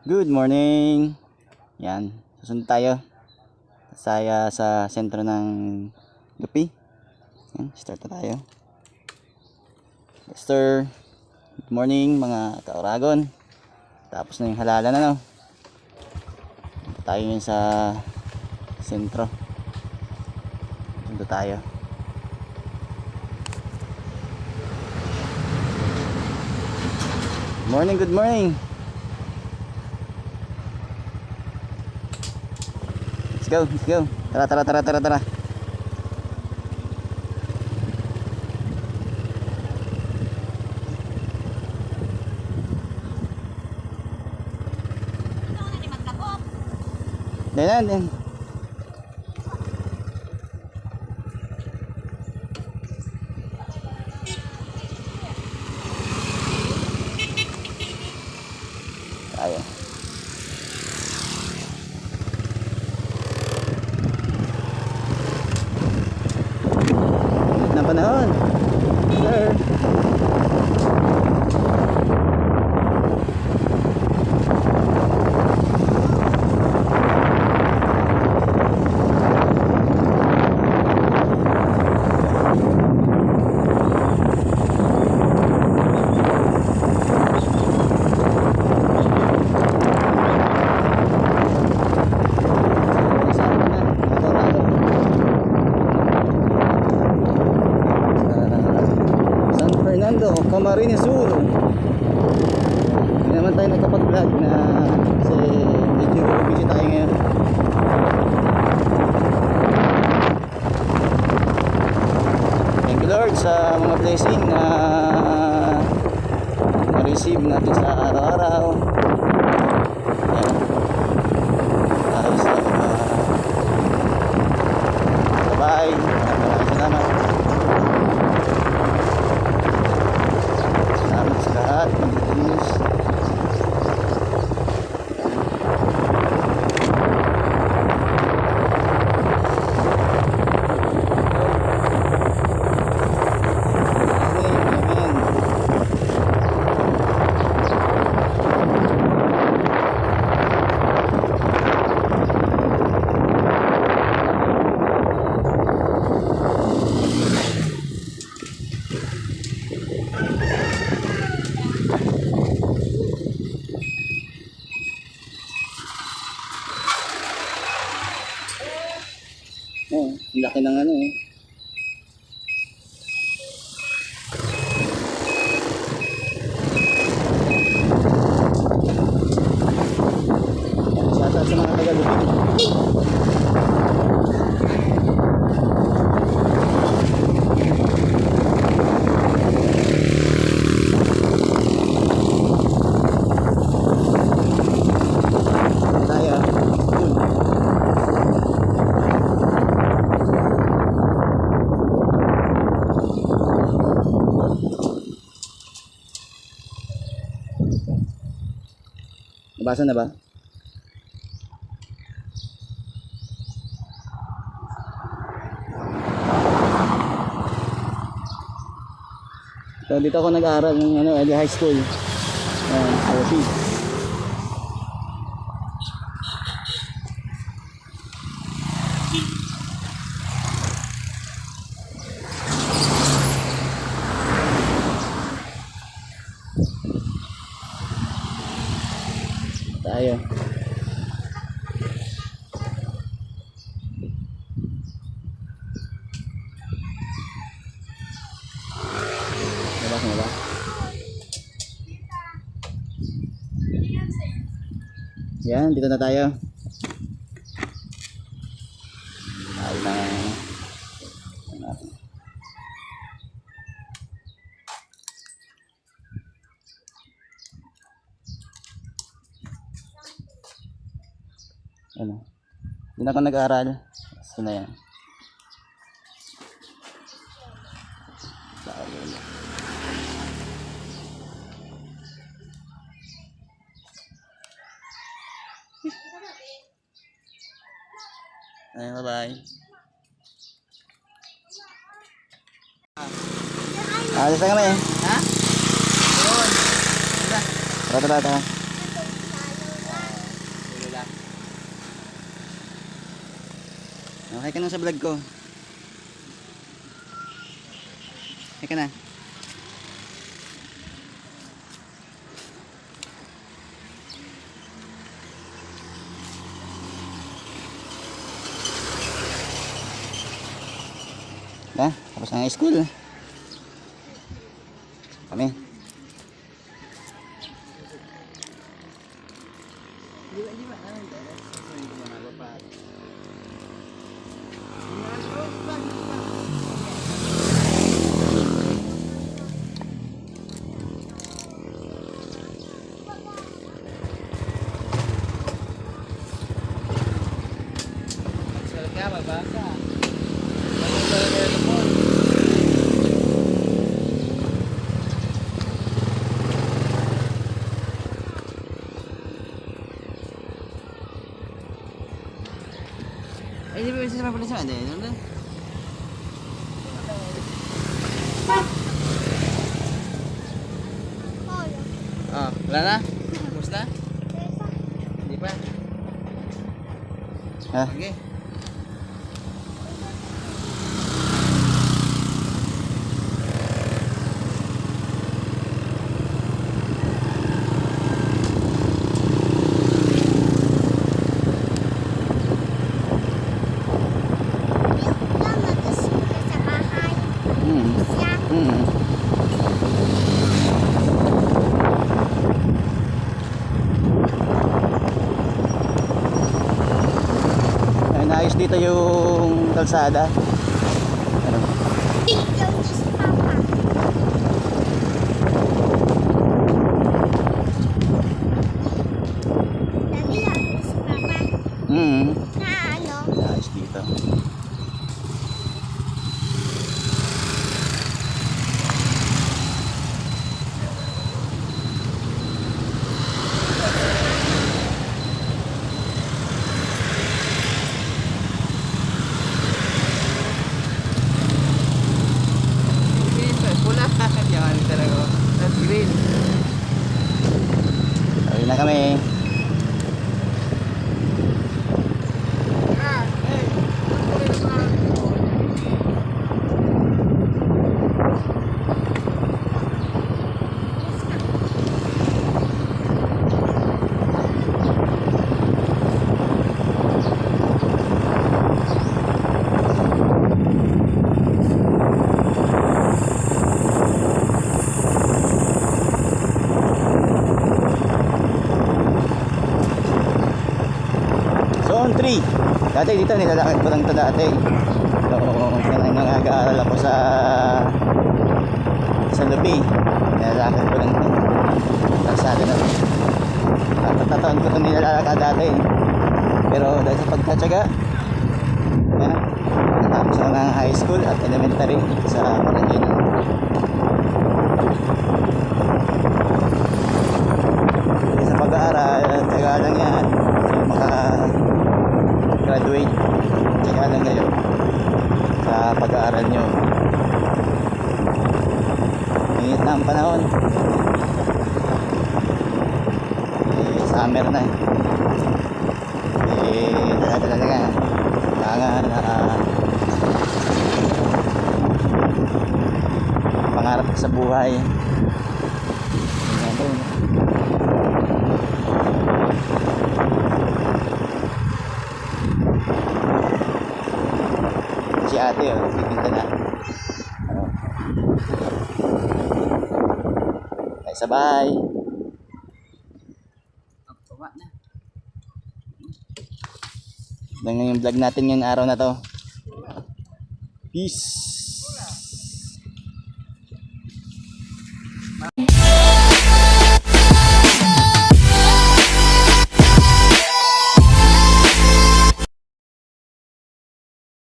Good morning. Yan, susunod tayo. Saya sa sentro ng Lupi. Yan, start na tayo. Lester, good morning mga ka-Oragon. Tapos na yung halalan na, no? Tayo yun sa sentro. Dito tayo. Good morning. Let's go. Tara. Din. Tayo. Na panahon. Sir. Camarines Sur. Hindi naman tayo nagkapag-vlog na kasi medyo busy tayo ngayon. Thank you Lord sa mga blessing na ma-receive natin sa araw-araw. Ayan. Tayo sa sabay. Maraming salamat. Sa lahat ng Pilipinas. Oh, laki ng ano eh. Shoutout sa mga taga-Lupin. Nabasa na ba? So, dito ako nag-aaral ng early high school. LP. Tayo. Nabasa na ba? Yan, dito na tayo. Tayo na. Ano? Doon ako nag-aaral. So na yan. Ayun, bye-bye. Alis na kami. Ha? Doon. Tara. Okay ka na sa vlog ko. Okay ka na. Tapos na ang school. Kami. Ay, di ba bisa pala sa ano? Ano? Oh, wala na? Tapos na? Hindi pa? Ha? Okay. Ayos dito yung kalsada. Ano? Ayos dito. Yan talaga. That's green. Ayun na kami. Zone 3. Dati dito nilalakad ko lang ito dati. So, nag-aaral ako sa Lupi. Nilalakad ko lang ito. Kalsada na. Taon ko ito nilalakad dati. Pero dahil sa pagtatsaga, natapos ako ng high school at elementary sa Parangina. Sa pag-aaral, tsaga lang yan. Graduate, tsaka lang kayo sa pag-aaral nyo. Init na ang panahon. Summer na talaga pangarap sa buhay. Si ate titinda na. Ay, sabay. Hanggang yung vlog natin ngayong araw na to. Peace.